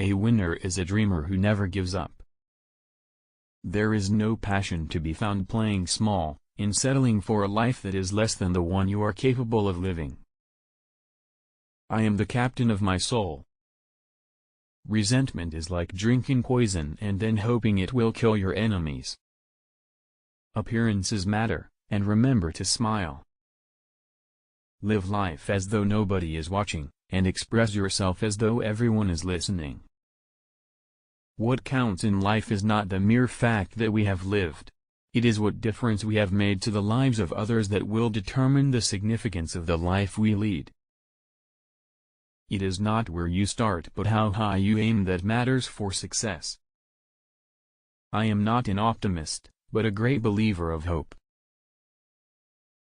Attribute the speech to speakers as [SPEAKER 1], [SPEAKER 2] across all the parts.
[SPEAKER 1] A winner is a dreamer who never gives up. There is no passion to be found playing small, in settling for a life that is less than the one you are capable of living. I am the captain of my soul. Resentment is like drinking poison and then hoping it will kill your enemies. Appearances matter, and remember to smile. Live life as though nobody is watching, and express yourself as though everyone is listening. What counts in life is not the mere fact that we have lived. It is what difference we have made to the lives of others that will determine the significance of the life we lead. It is not where you start but how high you aim that matters for success. I am not an optimist, but a great believer of hope.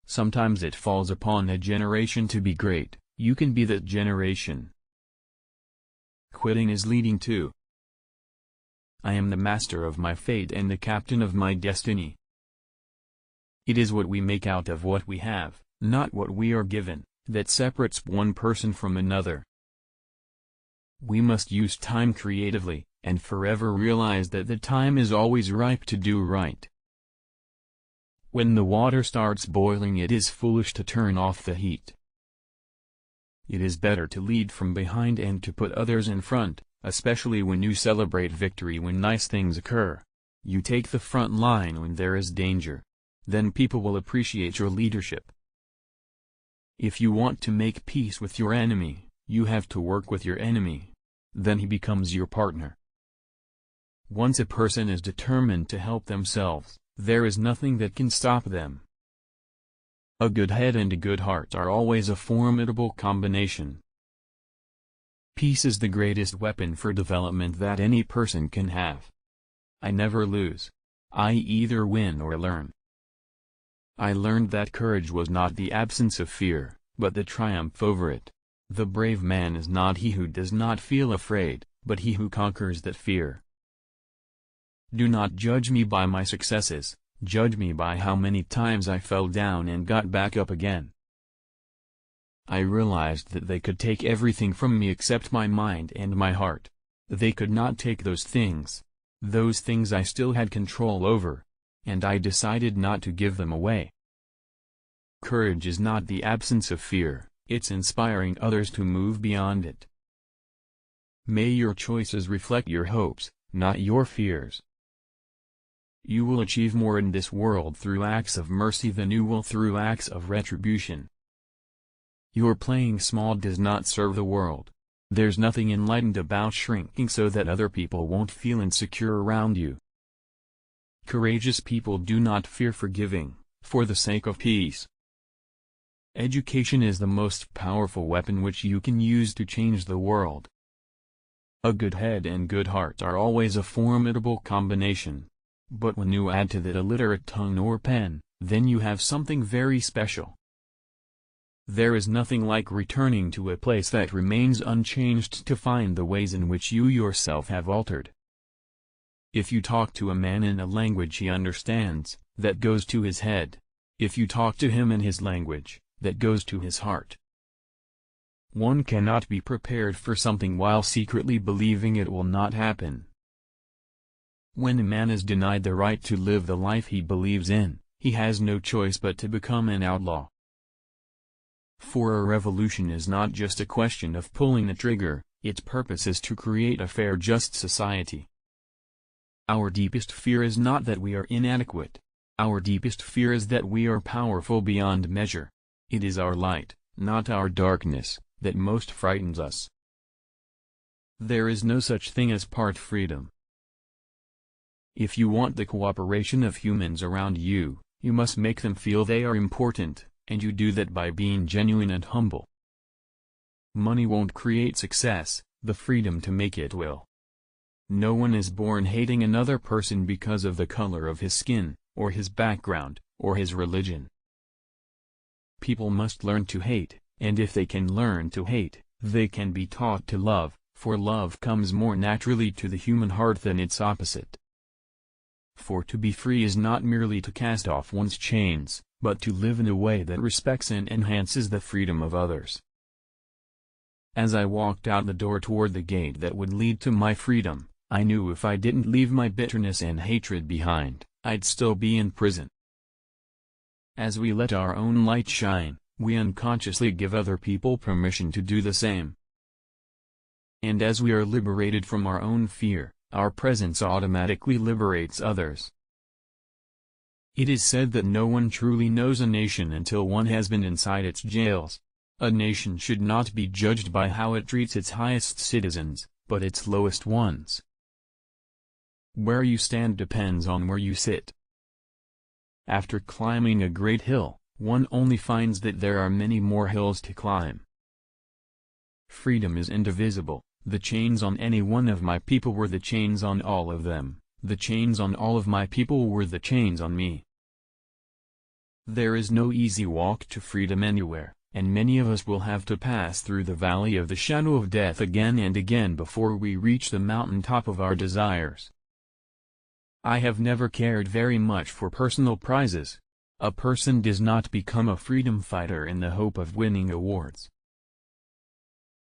[SPEAKER 1] Sometimes it falls upon a generation to be great. You can be that generation. Quitting is leading to. I am the master of my fate and the captain of my destiny. It is what we make out of what we have, not what we are given, that separates one person from another. We must use time creatively, and forever realize that the time is always ripe to do right. When the water starts boiling, it is foolish to turn off the heat. It is better to lead from behind and to put others in front, especially when you celebrate victory when nice things occur. You take the front line when there is danger. Then people will appreciate your leadership. If you want to make peace with your enemy, you have to work with your enemy. Then he becomes your partner. Once a person is determined to help themselves, there is nothing that can stop them. A good head and a good heart are always a formidable combination. Peace is the greatest weapon for development that any person can have. I never lose. I either win or learn. I learned that courage was not the absence of fear, but the triumph over it. The brave man is not he who does not feel afraid, but he who conquers that fear. Do not judge me by my successes, judge me by how many times I fell down and got back up again. I realized that they could take everything from me except my mind and my heart. They could not take those things. Those things I still had control over. And I decided not to give them away. Courage is not the absence of fear, it's inspiring others to move beyond it. May your choices reflect your hopes, not your fears. You will achieve more in this world through acts of mercy than you will through acts of retribution. Your playing small does not serve the world. There's nothing enlightened about shrinking so that other people won't feel insecure around you. Courageous people do not fear forgiving, for the sake of peace. Education is the most powerful weapon which you can use to change the world. A good head and good heart are always a formidable combination. But when you add to that a literate tongue or pen, then you have something very special. There is nothing like returning to a place that remains unchanged to find the ways in which you yourself have altered. If you talk to a man in a language he understands, that goes to his head. If you talk to him in his language, that goes to his heart. One cannot be prepared for something while secretly believing it will not happen. When a man is denied the right to live the life he believes in, he has no choice but to become an outlaw. For a revolution is not just a question of pulling the trigger, its purpose is to create a fair, just society. Our deepest fear is not that we are inadequate. Our deepest fear is that we are powerful beyond measure. It is our light, not our darkness, that most frightens us. There is no such thing as part freedom. If you want the cooperation of humans around you, you must make them feel they are important, and you do that by being genuine and humble. Money won't create success, the freedom to make it will. No one is born hating another person because of the color of his skin, or his background, or his religion. People must learn to hate, and if they can learn to hate, they can be taught to love, for love comes more naturally to the human heart than its opposite. For to be free is not merely to cast off one's chains, but to live in a way that respects and enhances the freedom of others. As I walked out the door toward the gate that would lead to my freedom, I knew if I didn't leave my bitterness and hatred behind, I'd still be in prison. As we let our own light shine, we unconsciously give other people permission to do the same. And as we are liberated from our own fear, our presence automatically liberates others. It is said that no one truly knows a nation until one has been inside its jails. A nation should not be judged by how it treats its highest citizens, but its lowest ones. Where you stand depends on where you sit. After climbing a great hill, one only finds that there are many more hills to climb. Freedom is indivisible. The chains on any one of my people were the chains on all of them. The chains on all of my people were the chains on me. There is no easy walk to freedom anywhere, and many of us will have to pass through the valley of the shadow of death again and again before we reach the mountaintop of our desires. I have never cared very much for personal prizes. A person does not become a freedom fighter in the hope of winning awards.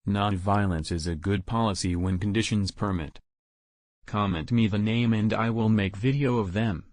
[SPEAKER 1] Non-violence is a good policy when conditions permit. Comment me the name and I will make video of them.